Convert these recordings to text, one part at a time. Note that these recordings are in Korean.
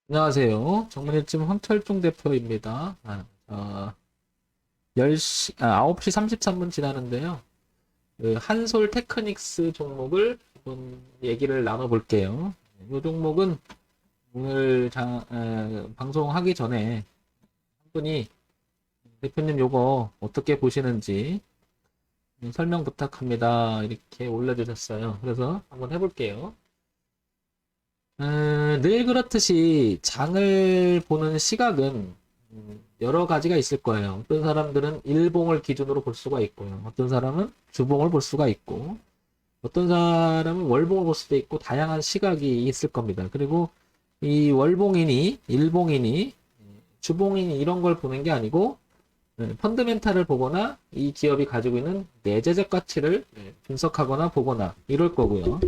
안녕하세요. 정문일집 황철중 대표입니다. 9시 33분 지나는데요. 그 한솔 테크닉스 종목을 한번 얘기를 나눠볼게요. 이 종목은 오늘 방송하기 전에 한 분이 대표님 요거 어떻게 보시는지 설명 부탁합니다. 이렇게 올려주셨어요. 그래서 한번 해볼게요. 늘 그렇듯이 장을 보는 시각은 여러 가지가 있을 거예요. 어떤 사람들은 일봉을 기준으로 볼 수가 있고요. 어떤 사람은 주봉을 볼 수가 있고, 어떤 사람은 월봉을 볼 수도 있고, 다양한 시각이 있을 겁니다. 그리고 이 월봉이니, 일봉이니, 주봉이니 이런 걸 보는 게 아니고, 펀드멘탈을 보거나 이 기업이 가지고 있는 내재적 가치를 분석하거나 보거나 이럴 거고요.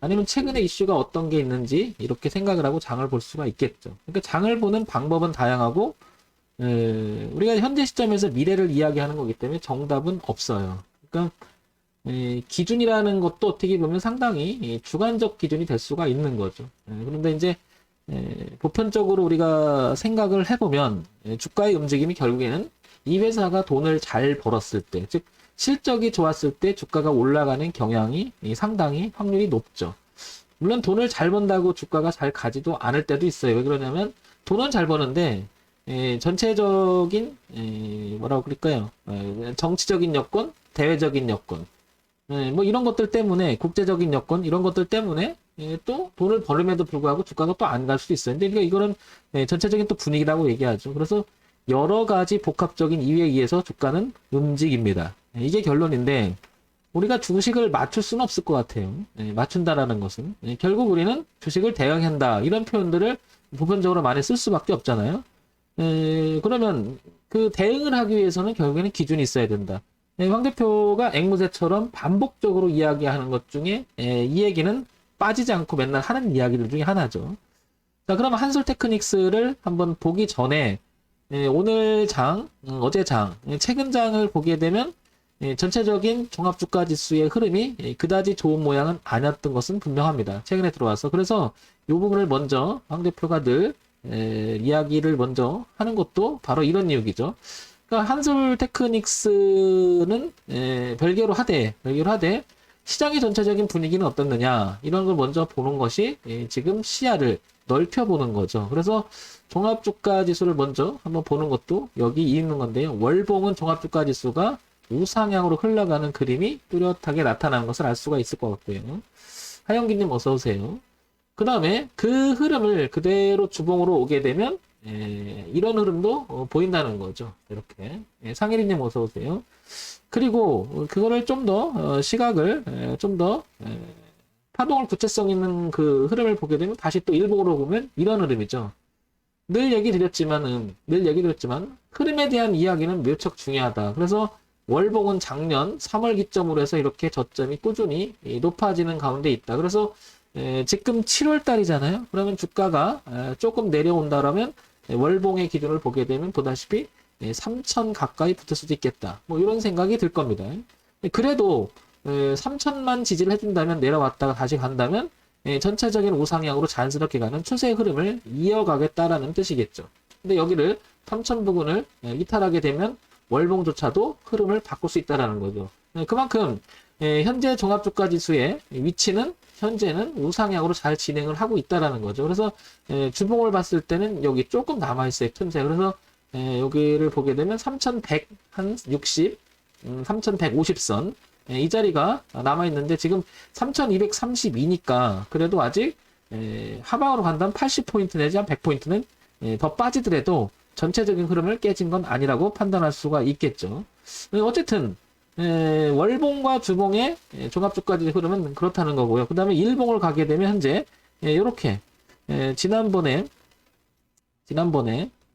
아니면 최근에 이슈가 어떤 게 있는지 이렇게 생각을 하고 장을 볼 수가 있겠죠. 그러니까 장을 보는 방법은 다양하고 우리가 현재 시점에서 미래를 이야기하는 거기 때문에 정답은 없어요. 그러니까 기준이라는 것도 어떻게 보면 상당히 주관적 기준이 될 수가 있는 거죠. 그런데 이제 보편적으로 우리가 생각을 해보면 주가의 움직임이 결국에는 이 회사가 돈을 잘 벌었을 때, 즉 실적이 좋았을 때 주가가 올라가는 경향이 상당히 확률이 높죠. 물론 돈을 잘 번다고 주가가 잘 가지도 않을 때도 있어요. 왜 그러냐면 돈은 잘 버는데 전체적인 뭐라고 그럴까요? 정치적인 여건, 대외적인 여건, 뭐 이런 것들 때문에 국제적인 여건 이런 것들 때문에 또 돈을 벌음에도 불구하고 주가가 또 안 갈 수도 있어요. 근데 이거는 전체적인 또 분위기라고 얘기하죠. 그래서 여러 가지 복합적인 이유에 의해서 주가는 움직입니다. 이게 결론인데 우리가 주식을 맞출 수는 없을 것 같아요. 맞춘다라는 것은 결국 우리는 주식을 대응한다 이런 표현들을 보편적으로 많이 쓸 수밖에 없잖아요. 그러면 그 대응을 하기 위해서는 결국에는 기준이 있어야 된다. 황 대표가 앵무새처럼 반복적으로 이야기하는 것 중에 이 얘기는 빠지지 않고 맨날 하는 이야기들 중에 하나죠. 자, 그럼 한솔 테크닉스를 한번 보기 전에 오늘 장, 어제 장, 최근 장을 보게 되면 전체적인 종합주가 지수의 흐름이 그다지 좋은 모양은 아니었던 것은 분명합니다. 최근에 들어와서. 그래서 이 부분을 먼저 황 대표가 늘 이야기를 먼저 하는 것도 바로 이런 이유이죠. 그러니까 한솔 테크닉스는 별개로 하되 시장의 전체적인 분위기는 어떻느냐 이런 걸 먼저 보는 것이 지금 시야를 넓혀보는 거죠. 그래서 종합주가 지수를 먼저 한번 보는 것도 여기 있는 건데요. 월봉은 종합주가 지수가 우상향으로 흘러가는 그림이 뚜렷하게 나타나는 것을 알 수가 있을 것 같고요. 하영기님 어서 오세요. 그 다음에 그 흐름을 그대로 주봉으로 오게 되면 이런 흐름도 보인다는 거죠. 이렇게 상일이님 어서 오세요. 그리고 그거를 좀 더 시각을 좀 더 파동을 구체성 있는 그 흐름을 보게 되면 다시 또 일봉으로 보면 이런 흐름이죠. 늘 얘기 드렸지만 흐름에 대한 이야기는 무척 중요하다. 그래서 월봉은 작년 3월 기점으로 해서 이렇게 저점이 꾸준히 높아지는 가운데 있다. 그래서 지금 7월 달이잖아요. 그러면 주가가 조금 내려온다라면 월봉의 기준을 보게 되면 보다시피 3천 가까이 붙을 수도 있겠다. 뭐 이런 생각이 들 겁니다. 그래도 3천만 지지를 해준다면 내려왔다가 다시 간다면 전체적인 우상향으로 자연스럽게 가는 추세의 흐름을 이어가겠다라는 뜻이겠죠. 근데 여기를 3천 부근을 이탈하게 되면 월봉조차도 흐름을 바꿀 수 있다라는 거죠. 그만큼 현재 종합주가지수의 위치는 현재는 우상향으로 잘 진행을 하고 있다라는 거죠. 그래서 주봉을 봤을 때는 여기 조금 남아있어요. 틈새. 그래서 여기를 보게 되면 3100, 한 60, 3150선 이 자리가 남아있는데 지금 3232니까 그래도 아직 하방으로 간다면 80포인트 내지 한 100포인트는 더 빠지더라도 전체적인 흐름을 깨진 건 아니라고 판단할 수가 있겠죠. 어쨌든 월봉과 주봉의 종합주가지 흐름은 그렇다는 거고요. 그 다음에 일봉을 가게 되면 현재 이렇게 지난번에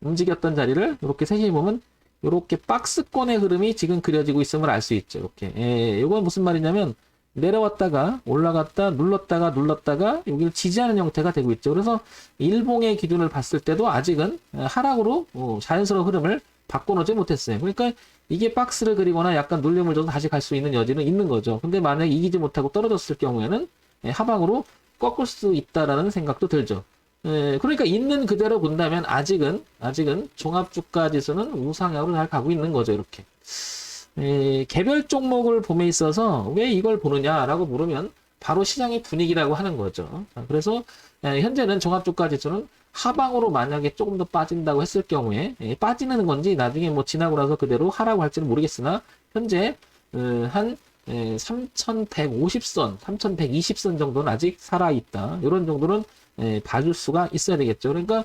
움직였던 자리를 이렇게 세심히 보면 이렇게 박스권의 흐름이 지금 그려지고 있음을 알 수 있죠. 이렇게 이건 무슨 말이냐면 내려왔다가 올라갔다 눌렀다가 여기를 지지하는 형태가 되고 있죠. 그래서 일봉의 기준을 봤을 때도 아직은 하락으로 자연스러운 흐름을 바꿔놓지 못했어요. 그러니까 이게 박스를 그리거나 약간 눌림을 줘서 다시 갈 수 있는 여지는 있는 거죠. 근데 만약에 이기지 못하고 떨어졌을 경우에는 하방으로 꺾을 수 있다라는 생각도 들죠. 그러니까 있는 그대로 본다면 아직은 종합주가 지수는 우상향으로 잘 가고 있는 거죠, 이렇게. 개별 종목을 봄에 있어서 왜 이걸 보느냐라고 물으면 바로 시장의 분위기라고 하는 거죠. 그래서 현재는 종합주가 지수는 하방으로 만약에 조금 더 빠진다고 했을 경우에 빠지는 건지 나중에 뭐 지나고 나서 그대로 하라고 할지는 모르겠으나 현재 한 3,150선, 3,120선 정도는 아직 살아있다. 이런 정도는 봐줄 수가 있어야 되겠죠. 그러니까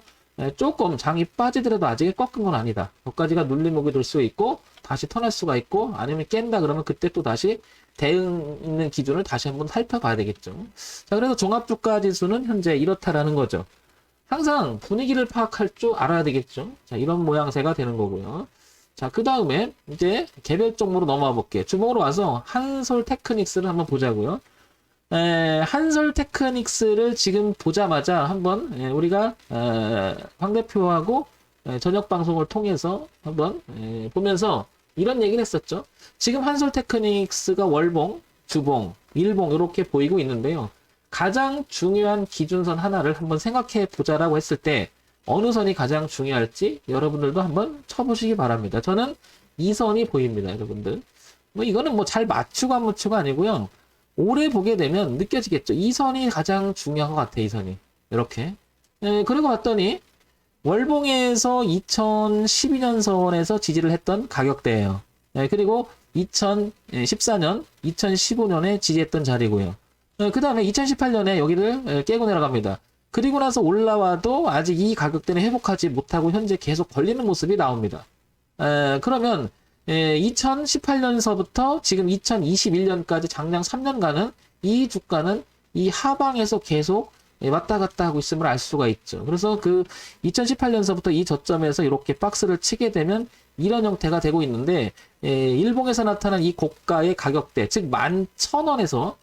조금 장이 빠지더라도 아직 꺾은 건 아니다. 여기까지가 눌림목이 될 수 있고 다시 턴할 수가 있고 아니면 깬다 그러면 그때 또 다시 대응 있는 기준을 다시 한번 살펴봐야 되겠죠. 자, 그래서 종합주가 지수는 현재 이렇다라는 거죠. 항상 분위기를 파악할 줄 알아야 되겠죠. 자, 이런 모양새가 되는 거고요. 자, 그 다음에 이제 개별 종목으로 넘어와 볼게요. 주목으로 와서 한솔 테크닉스를 한번 보자고요. 한솔 테크닉스를 지금 보자마자 한번 우리가 황 대표하고 저녁 방송을 통해서 한번 보면서 이런 얘기를 했었죠. 지금 한솔 테크닉스가 월봉, 주봉, 일봉 이렇게 보이고 있는데요. 가장 중요한 기준선 하나를 한번 생각해 보자라고 했을 때 어느 선이 가장 중요할지 여러분들도 한번 쳐보시기 바랍니다. 저는 이 선이 보입니다, 여러분들. 뭐 이거는 뭐 잘 맞추고 안 맞추고 아니고요. 오래 보게 되면 느껴지겠죠. 이 선이 가장 중요한 것 같아, 이 선이. 이렇게. 그리고 봤더니 월봉에서 2012년 선에서 지지를 했던 가격대예요. 그리고 2014년, 2015년에 지지했던 자리고요. 그 다음에 2018년에 여기를 깨고 내려갑니다. 그리고 나서 올라와도 아직 이 가격대는 회복하지 못하고 현재 계속 걸리는 모습이 나옵니다. 그러면 2018년서부터 지금 2021년까지 장량 3년간은 이 주가는 이 하방에서 계속 왔다 갔다 하고 있음을 알 수가 있죠. 그래서 그 2018년서부터 이 저점에서 이렇게 박스를 치게 되면 이런 형태가 되고 있는데 일봉에서 나타난 이 고가의 가격대, 즉 11,000원에서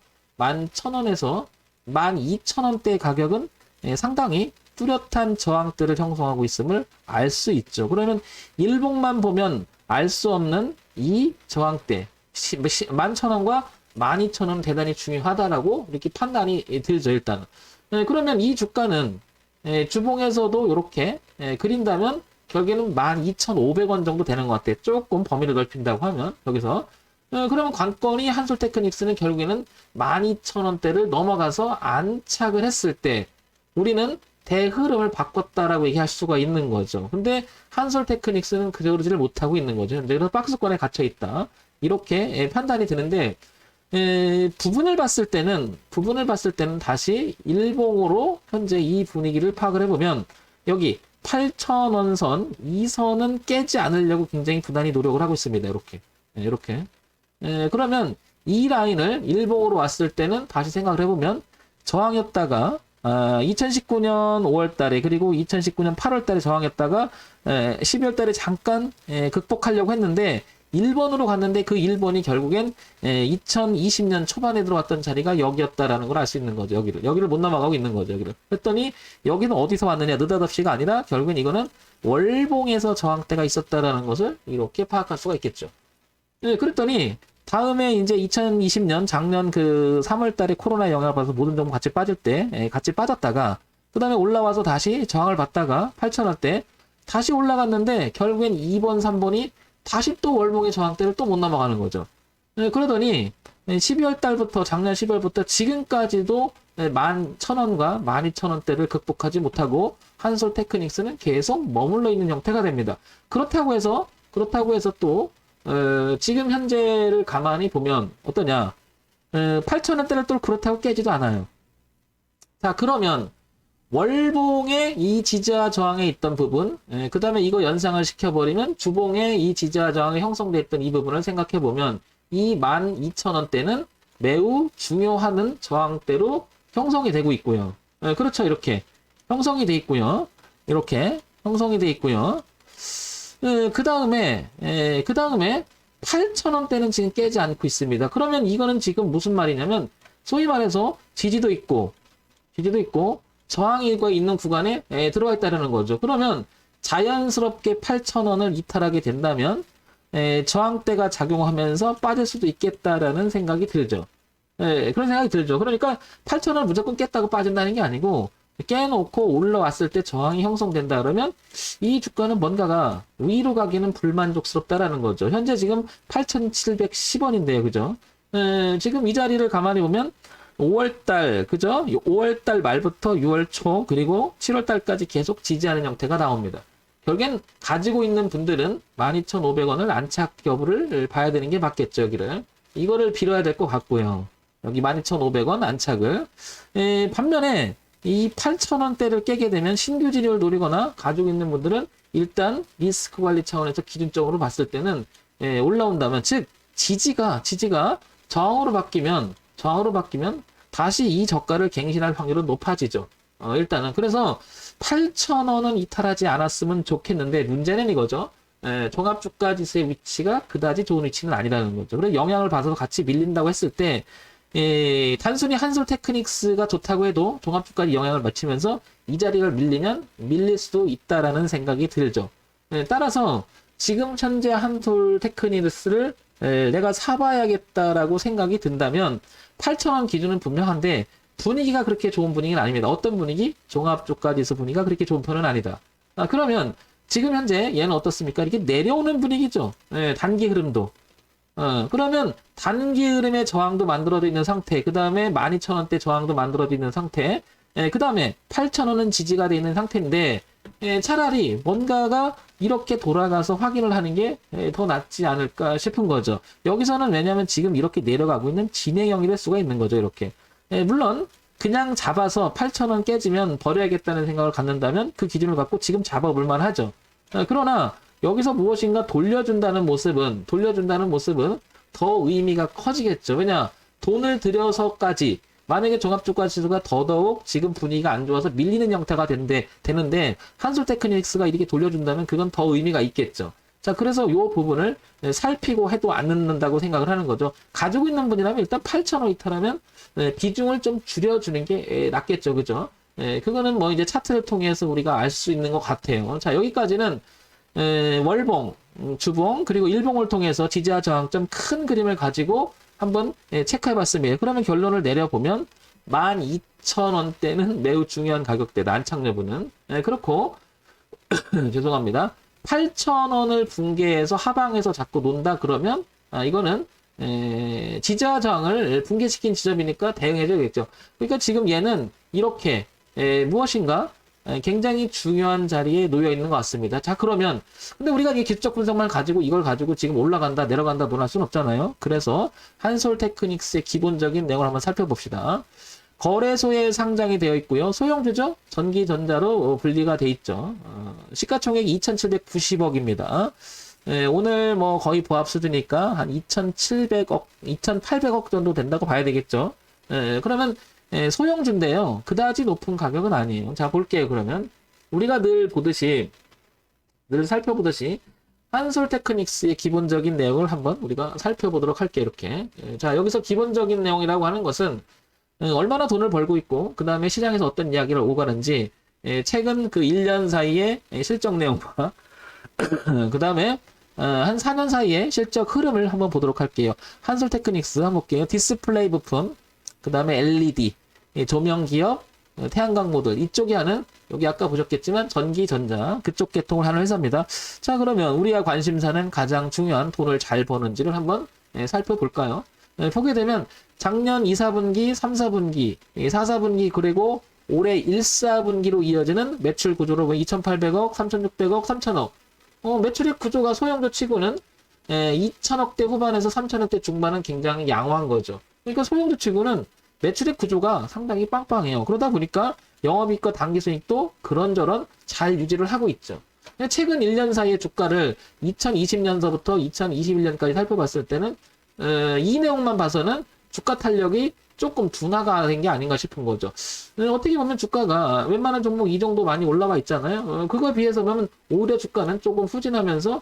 12,000원대의 가격은 상당히 뚜렷한 저항대를 형성하고 있음을 알 수 있죠. 그러면 일봉만 보면 알 수 없는 이 저항대 11,000원과 12,000원 대단히 중요하다라고 이렇게 판단이 들죠, 일단은. 그러면 이 주가는 주봉에서도 이렇게 그린다면 결국에는 12,500원 정도 되는 것 같아요. 조금 범위를 넓힌다고 하면 여기서. 그러면 관건이 한솔 테크닉스는 결국에는 12,000원대를 넘어가서 안착을 했을 때 우리는 대흐름을 바꿨다라고 얘기할 수가 있는 거죠. 근데 한솔 테크닉스는 그러지를 못하고 있는 거죠. 그래서 박스권에 갇혀 있다. 이렇게 판단이 드는데 부분을 봤을 때는 다시 일봉으로 현재 이 분위기를 파악을 해보면 여기 8,000원 선, 이 선은 깨지 않으려고 굉장히 부단히 노력을 하고 있습니다. 이렇게. 그러면 이 라인을 일봉으로 왔을 때는 다시 생각을 해보면 저항이었다가 2019년 5월 달에 그리고 2019년 8월 달에 저항했다가 12월 달에 잠깐 극복하려고 했는데 1번으로 갔는데 그 1번이 결국엔 2020년 초반에 들어왔던 자리가 여기였다라는 걸 알 수 있는 거죠. 여기를 못 넘어가고 있는 거죠. 여기를. 그랬더니 여기는 어디서 왔느냐, 느닷없이가 아니라 결국엔 이거는 월봉에서 저항대가 있었다라는 것을 이렇게 파악할 수가 있겠죠. 그랬더니 다음에 이제 2020년 작년 그 3월 달에 코로나 영향을 받아서 모든 종목 같이 빠질 때 같이 빠졌다가 그 다음에 올라와서 다시 저항을 받다가 8,000원대 다시 올라갔는데 결국엔 2번, 3번이 다시 또 월봉의 저항대를 또 못 넘어가는 거죠. 그러더니 12월 달부터 작년 12월부터 지금까지도 11,000원과 12,000원대를 극복하지 못하고 한솔 테크닉스는 계속 머물러 있는 형태가 됩니다. 그렇다고 해서 또 지금 현재를 가만히 보면 어떠냐? 8,000원대를 또 그렇다고 깨지도 않아요. 자, 그러면 월봉의 이 지지와 저항에 있던 부분, 그 다음에 이거 연상을 시켜버리면 주봉의 이 지지와 저항에 형성되어 있던 이 부분을 생각해보면 이 12,000원대는 매우 중요한 저항대로 형성이 되고 있고요. 그렇죠. 이렇게 형성이 되어 있고요. 이렇게 형성이 되어 있고요. 그 다음에 8,000원대는 지금 깨지 않고 있습니다. 그러면 이거는 지금 무슨 말이냐면 소위 말해서 지지도 있고 저항이 있는 구간에 들어가 있다는 거죠. 그러면 자연스럽게 8,000원을 이탈하게 된다면 저항대가 작용하면서 빠질 수도 있겠다라는 생각이 들죠. 그런 생각이 들죠. 그러니까 8,000원 무조건 깼다고 빠진다는 게 아니고 깨놓고 올라왔을 때 저항이 형성된다 그러면 이 주가는 뭔가가 위로 가기는 불만족스럽다라는 거죠. 현재 지금 8,710원인데요. 그죠? 지금 이 자리를 가만히 보면 5월달, 그죠? 5월달 말부터 6월 초, 그리고 7월달까지 계속 지지하는 형태가 나옵니다. 결국엔 가지고 있는 분들은 12,500원을 안착 여부를 봐야 되는 게 맞겠죠, 여기를. 이거를 빌어야 될 것 같고요. 여기 12,500원 안착을. 반면에 이 8,000원대를 깨게 되면 신규 진입을 노리거나 가지고 있는 분들은 일단 리스크 관리 차원에서 기준적으로 봤을 때는 올라온다면, 즉, 지지가 저항으로 바뀌면 다시 이 저가를 갱신할 확률은 높아지죠. 일단은. 그래서 8,000원은 이탈하지 않았으면 좋겠는데, 문제는 이거죠. 종합주가지수의 위치가 그다지 좋은 위치는 아니라는 거죠. 그래서 영향을 받아서 같이 밀린다고 했을 때, 단순히 한솔 테크닉스가 좋다고 해도 종합주가에 영향을 미치면서 이 자리를 밀릴 수도 있다라는 생각이 들죠. 따라서 지금 현재 한솔 테크닉스를 내가 사봐야겠다라고 생각이 든다면 8,000원 기준은 분명한데 분위기가 그렇게 좋은 분위기는 아닙니다. 어떤 분위기? 종합주가지수 분위기가 그렇게 좋은 편은 아니다. 그러면 지금 현재 얘는 어떻습니까? 이렇게 내려오는 분위기죠. 단기 흐름도. 그러면 단기 흐름의 저항도 만들어져 있는 상태, 그 다음에 12,000원대 저항도 만들어져 있는 상태, 그 다음에 8,000원은 지지가 되어 있는 상태인데, 차라리 뭔가가 이렇게 돌아가서 확인을 하는 게 더 낫지 않을까 싶은 거죠. 여기서는 왜냐면 지금 이렇게 내려가고 있는 진행형이 될 수가 있는 거죠, 이렇게. 물론, 그냥 잡아서 8,000원 깨지면 버려야겠다는 생각을 갖는다면 그 기준을 갖고 지금 잡아볼 만하죠. 그러나, 여기서 무엇인가 돌려준다는 모습은 더 의미가 커지겠죠. 왜냐, 돈을 들여서까지, 만약에 종합주가지수가 더더욱 지금 분위기가 안 좋아서 밀리는 형태가 되는데, 한솔 테크닉스가 이렇게 돌려준다면 그건 더 의미가 있겠죠. 자, 그래서 이 부분을 살피고 해도 안 넣는다고 생각을 하는 거죠. 가지고 있는 분이라면 일단 8,000원 이탈하면 비중을 좀 줄여주는 게 낫겠죠. 그죠? 그거는 뭐 이제 차트를 통해서 우리가 알 수 있는 것 같아요. 자, 여기까지는 월봉, 주봉, 그리고 일봉을 통해서 지지와 저항점 큰 그림을 가지고 한번 체크해 봤습니다. 그러면 결론을 내려보면 12,000원대는 매우 중요한 가격대다. 안착 여부는. 그렇고 죄송합니다. 8,000원을 붕괴해서 하방에서 자꾸 논다 그러면 이거는 지지와 저항을 붕괴시킨 지점이니까 대응해줘야겠죠. 그러니까 지금 얘는 이렇게 무엇인가 굉장히 중요한 자리에 놓여 있는 것 같습니다. 자, 그러면 근데 우리가 이 기술적 분석만 가지고 이걸 가지고 지금 올라간다 내려간다 논할 수는 없잖아요. 그래서 한솔 테크닉스의 기본적인 내용을 한번 살펴봅시다. 거래소에 상장이 되어 있고요. 소형주죠. 전기전자로 분리가 돼 있죠. 시가총액이 2,790억입니다. 오늘 뭐 거의 보합 수준이니까 한 2,700억, 2,800억 정도 된다고 봐야 되겠죠. 그러면 소형주인데요. 그다지 높은 가격은 아니에요. 자, 볼게요. 그러면 우리가 늘 살펴보듯이 한솔 테크닉스의 기본적인 내용을 한번 우리가 살펴보도록 할게요. 이렇게. 자, 여기서 기본적인 내용이라고 하는 것은 얼마나 돈을 벌고 있고 그 다음에 시장에서 어떤 이야기를 오가는지 최근 그 1년 사이의 실적 내용과 그 다음에 한 4년 사이의 실적 흐름을 한번 보도록 할게요. 한솔 테크닉스 한번 볼게요. 디스플레이 부품, 그 다음에 LED, 조명 기업, 태양광 모듈 이쪽이 하는 여기 아까 보셨겠지만 전기 전자 그쪽 계통을 하는 회사입니다. 자, 그러면 우리가 관심사는 가장 중요한 돈을 잘 버는지를 한번 살펴볼까요? 보게 되면 작년 2, 4분기, 3, 4분기, 4, 4분기 그리고 올해 1, 4분기로 이어지는 매출 구조로 2,800억, 3,600억, 3,000억. 매출액 구조가 소형주 치고는 2,000억대 후반에서 3,000억대 중반은 굉장히 양호한 거죠. 그러니까 소형주 치고는 매출액 구조가 상당히 빵빵해요. 그러다 보니까 영업이익과 당기순이익도 그런저런 잘 유지를 하고 있죠. 최근 1년 사이의 주가를 2020년서부터 2021년까지 살펴봤을 때는 이 내용만 봐서는 주가 탄력이 조금 둔화가 된 게 아닌가 싶은 거죠. 어떻게 보면 주가가 웬만한 종목 이 정도 많이 올라와 있잖아요. 그거에 비해서 보면 오히려 주가는 조금 후진하면서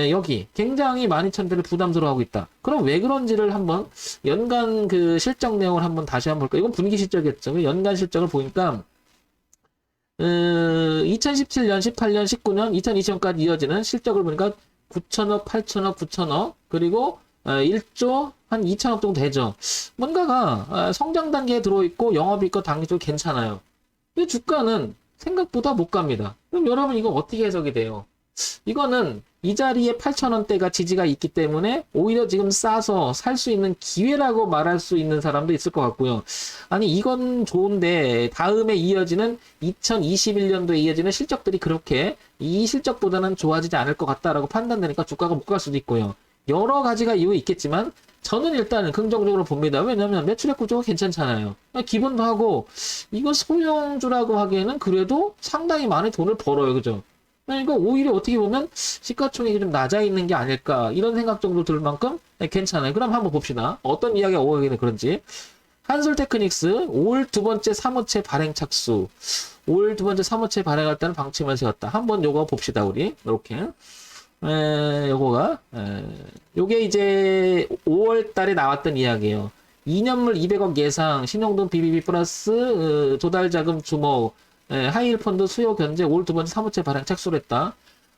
여기 굉장히 12,000대를 부담스러워하고 있다. 그럼 왜 그런지를 한번 연간 그 실적 내용을 한번 다시 한번 볼까요? 이건 분기 실적이었죠. 연간 실적을 보니까 2017년, 18년, 19년, 2020년까지 이어지는 실적을 보니까 9천억, 8천억, 9천억 그리고 1조 한 2천억 정도 되죠. 뭔가가 성장 단계에 들어있고 영업이익과 당기도 괜찮아요. 근데 주가는 생각보다 못 갑니다. 그럼 여러분 이거 어떻게 해석이 돼요? 이거는 이 자리에 8,000원대가 지지가 있기 때문에 오히려 지금 싸서 살 수 있는 기회라고 말할 수 있는 사람도 있을 것 같고요. 아니 이건 좋은데 다음에 이어지는 2021년도에 이어지는 실적들이 그렇게 이 실적보다는 좋아지지 않을 것 같다라고 판단되니까 주가가 못 갈 수도 있고요. 여러 가지가 이유 있겠지만 저는 일단 긍정적으로 봅니다. 왜냐하면 매출액 구조가 괜찮잖아요. 기본도 하고 이거 소형주라고 하기에는 그래도 상당히 많이 돈을 벌어요. 그죠? 그러니까 오히려 어떻게 보면 시가총액이 좀 낮아 있는 게 아닐까 이런 생각 정도 들 만큼 괜찮아요. 그럼 한번 봅시다. 어떤 이야기가 오가기는 그런지. 한솔테크닉스 올 두 번째 사무처 발행 착수. 올 두 번째 사무처 발행할 때는 방침을 세웠다. 한번 요거 봅시다. 우리 이렇게. 요거가 요게 이제 5월 달에 나왔던 이야기예요. 2년물 200억 예상, 신용돈 BBB 플러스 조달 자금 주목, 하이힐 펀드 수요 견제 올 두 번째 사무처 발행 착수를 했다.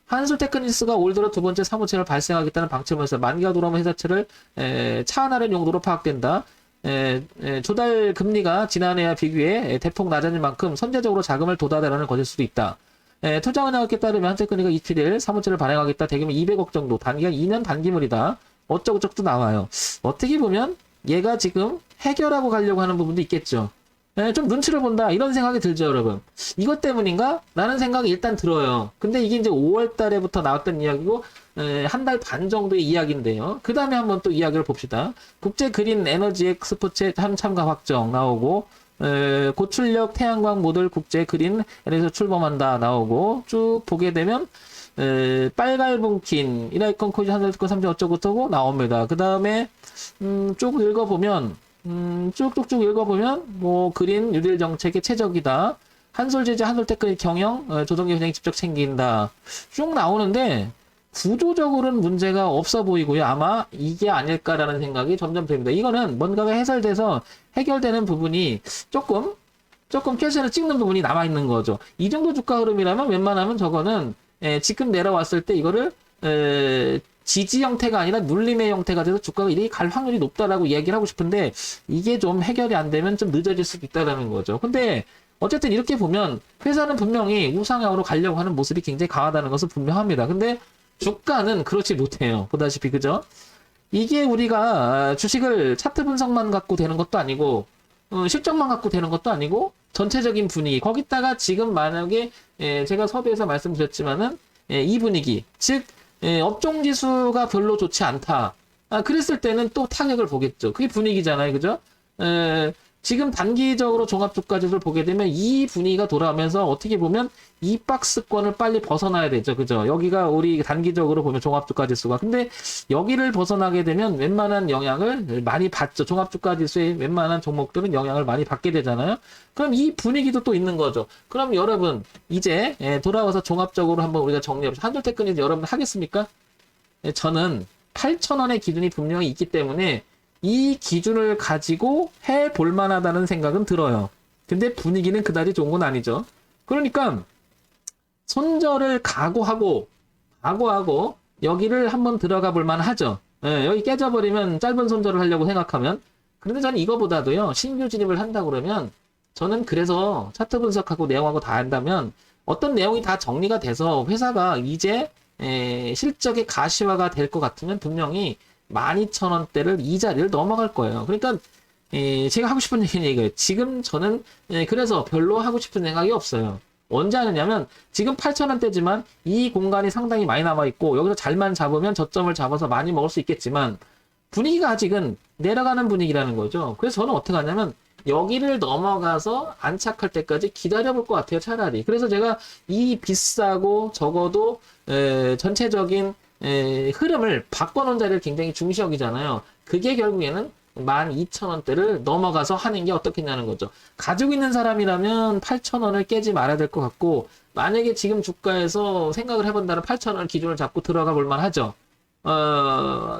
한솔테크닉스가 올 들어 두 번째 사무처를 발생하겠다는 방침에서 만기가 돌아오면 회사채를 차환하는 용도로 파악된다. 조달 금리가 지난해와 비교해 대폭 낮아진 만큼 선제적으로 자금을 돋아내라는 것일 수도 있다. 투자은행학에 따르면 한테크니가 27일 사무처를 발행하겠다. 대규모 200억 정도, 단기간 2년 단기물이다. 어쩌고저쩌고 나와요. 어떻게 보면 얘가 지금 해결하고 가려고 하는 부분도 있겠죠. 좀 눈치를 본다 이런 생각이 들죠, 여러분. 이것 때문인가? 라는 생각이 일단 들어요. 근데 이게 이제 5월 달에부터 나왔던 이야기고 한 달 반 정도의 이야기인데요. 그 다음에 한번 또 이야기를 봅시다. 국제 그린 에너지 엑스포체 참가 확정 나오고 고출력 태양광 모듈 국제 그린 에너지에서 출범한다 나오고 쭉 보게 되면 빨갈분킨 이라이컨 코지 한달건 3점 어쩌고저쩌고 나옵니다. 그 다음에 쭉 읽어보면 쭉쭉쭉 읽어보면 뭐 그린 뉴딜 정책의 최적이다. 한솔제재 한솔테크닉 경영 조정기 현장이 직접 챙긴다. 쭉 나오는데 구조적으로는 문제가 없어 보이고요. 아마 이게 아닐까라는 생각이 점점 듭니다. 이거는 뭔가가 해설돼서 해결되는 부분이 조금 캐시를 찍는 부분이 남아있는 거죠. 이 정도 주가 흐름이라면 웬만하면 저거는 지금 내려왔을 때 이거를 지지 형태가 아니라 눌림의 형태가 돼서 주가가 이렇게 갈 확률이 높다라고 이야기를 하고 싶은데 이게 좀 해결이 안 되면 좀 늦어질 수도 있다라는 거죠. 근데 어쨌든 이렇게 보면 회사는 분명히 우상향으로 가려고 하는 모습이 굉장히 강하다는 것은 분명합니다. 근데 주가는 그렇지 못해요. 보다시피 그죠? 이게 우리가 주식을 차트 분석만 갖고 되는 것도 아니고 실적만 갖고 되는 것도 아니고 전체적인 분위기 거기다가 지금 만약에 제가 섭외에서 말씀드렸지만은 이 분위기 즉 업종 지수가 별로 좋지 않다. 그랬을 때는 또 타격을 보겠죠. 그게 분위기잖아요. 그죠? 지금 단기적으로 종합주가지수를 보게 되면 이 분위기가 돌아오면서 어떻게 보면 이 박스권을 빨리 벗어나야 되죠. 그죠? 여기가 우리 단기적으로 보면 종합주가지수가. 근데 여기를 벗어나게 되면 웬만한 영향을 많이 받죠. 종합주가지수의 웬만한 종목들은 영향을 많이 받게 되잖아요. 그럼 이 분위기도 또 있는 거죠. 그럼 여러분 이제 돌아와서 종합적으로 한번 우리가 정리해보죠. 한솔테크닉스 여러분 하겠습니까? 저는 8,000원의 기준이 분명히 있기 때문에 이 기준을 가지고 해볼 만하다는 생각은 들어요. 근데 분위기는 그다지 좋은 건 아니죠. 그러니까 손절을 각오하고 여기를 한번 들어가 볼 만하죠. 여기 깨져버리면 짧은 손절을 하려고 생각하면. 그런데 저는 이거보다도요. 신규 진입을 한다 그러면 저는 그래서 차트 분석하고 내용하고 다 한다면 어떤 내용이 다 정리가 돼서 회사가 이제 실적의 가시화가 될 것 같으면 분명히 12,000원대를 이 자리를 넘어갈 거예요. 그러니까 제가 하고 싶은 얘기는 이거예요. 지금 저는 그래서 별로 하고 싶은 생각이 없어요. 언제 하느냐면 지금 8,000원대지만 이 공간이 상당히 많이 남아있고 여기서 잘만 잡으면 저점을 잡아서 많이 먹을 수 있겠지만 분위기가 아직은 내려가는 분위기라는 거죠. 그래서 저는 어떻게 하냐면 여기를 넘어가서 안착할 때까지 기다려볼 것 같아요. 차라리. 그래서 제가 이 비싸고 적어도 전체적인 흐름을 바꿔놓은 자리를 굉장히 중시 여기잖아요. 그게 결국에는 12,000원대를 넘어가서 하는 게 어떻겠냐는 거죠. 가지고 있는 사람이라면 8,000원을 깨지 말아야 될 것 같고 만약에 지금 주가에서 생각을 해본다면 8,000원 기준을 잡고 들어가 볼 만하죠.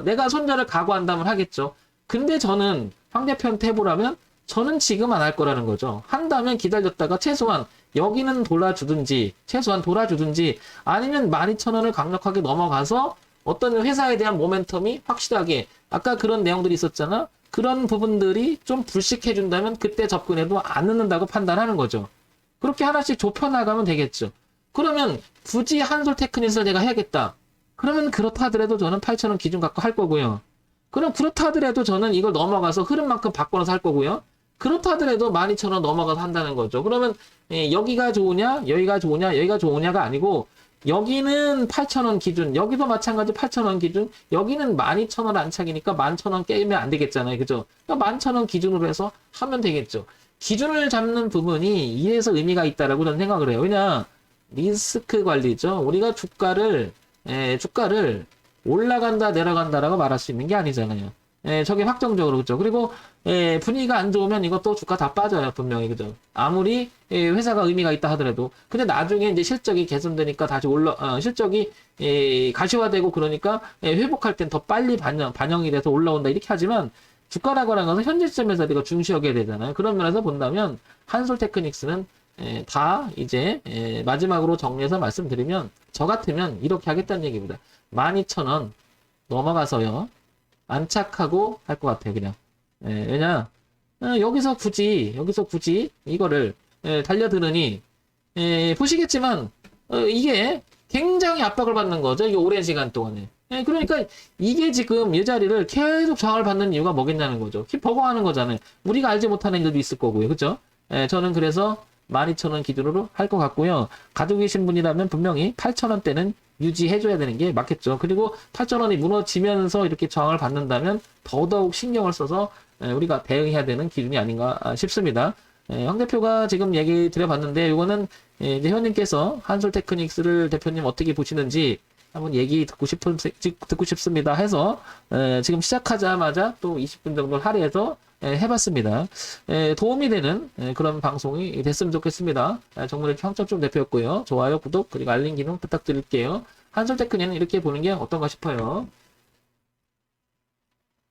내가 손절을 각오한다면 하겠죠. 근데 저는 황 대표한테 해보라면 저는 지금 안 할 거라는 거죠. 한다면 기다렸다가 최소한 여기는 돌아주든지 아니면 12,000원을 강력하게 넘어가서 어떤 회사에 대한 모멘텀이 확실하게 아까 그런 내용들이 있었잖아. 그런 부분들이 좀 불식해준다면 그때 접근해도 안 늦는다고 판단하는 거죠. 그렇게 하나씩 좁혀나가면 되겠죠. 그러면 굳이 한솔 테크닉을 내가 해야겠다. 그러면 그렇다 하더라도 저는 8,000원 기준 갖고 할 거고요. 그럼 그렇다 하더라도 저는 이걸 넘어가서 흐름만큼 바꿔서 할 거고요. 그렇다 하더라도 12,000원 넘어가서 한다는 거죠. 그러면 여기가 좋으냐, 여기가 좋으냐, 여기가 좋으냐가 아니고 여기는 8,000원 기준, 여기도 마찬가지 8,000원 기준, 여기는 12,000원 안착이니까 11,000원 깨면 안 되겠잖아요. 그죠? 그러니까 11,000원 기준으로 해서 하면 되겠죠. 기준을 잡는 부분이 이래서 의미가 있다라고 저는 생각을 해요. 왜냐, 리스크 관리죠. 우리가 주가를 올라간다, 내려간다라고 말할 수 있는 게 아니잖아요. 저게 확정적으로, 그죠? 그리고, 분위기가 안 좋으면 이것도 주가 다 빠져요, 분명히, 그죠? 아무리, 회사가 의미가 있다 하더라도. 근데 나중에 이제 실적이 개선되니까 다시 실적이, 가시화되고 그러니까, 회복할 땐 더 빨리 반영이 돼서 올라온다, 이렇게 하지만, 주가라고 하는 것은 현재 시점에서 우리가 중시하게 되잖아요. 그런 면에서 본다면, 한솔 테크닉스는, 다 이제, 마지막으로 정리해서 말씀드리면, 저 같으면 이렇게 하겠다는 얘기입니다. 12,000원 넘어가서요. 안착하고 할 것 같아요, 그냥. 왜냐, 여기서 굳이 이거를, 달려드느니, 보시겠지만, 이게 굉장히 압박을 받는 거죠. 이게 오랜 시간 동안에. 그러니까 이게 지금 이 자리를 계속 저항을 받는 이유가 뭐겠냐는 거죠. 버거워하는 거잖아요. 우리가 알지 못하는 일도 있을 거고요. 그죠? 저는 그래서 12,000원 기준으로 할 것 같고요. 가지고 계신 분이라면 분명히 8,000원대는 유지해줘야 되는 게 맞겠죠. 그리고 8,000원이 무너지면서 이렇게 저항을 받는다면 더더욱 신경을 써서 우리가 대응해야 되는 기준이 아닌가 싶습니다. 황 대표가 지금 얘기 드려봤는데 이거는 이제 회원님께서 한솔 테크닉스를 대표님 어떻게 보시는지 한번 얘기 듣고 싶습니다 해서 지금 시작하자마자 또 20분 정도 할애해서 해봤습니다. 도움이 되는 그런 방송이 됐으면 좋겠습니다. 정문의 황철중 대표였고요. 좋아요, 구독, 그리고 알림 기능 부탁드릴게요. 한솔 테크닉은 이렇게 보는 게 어떤가 싶어요.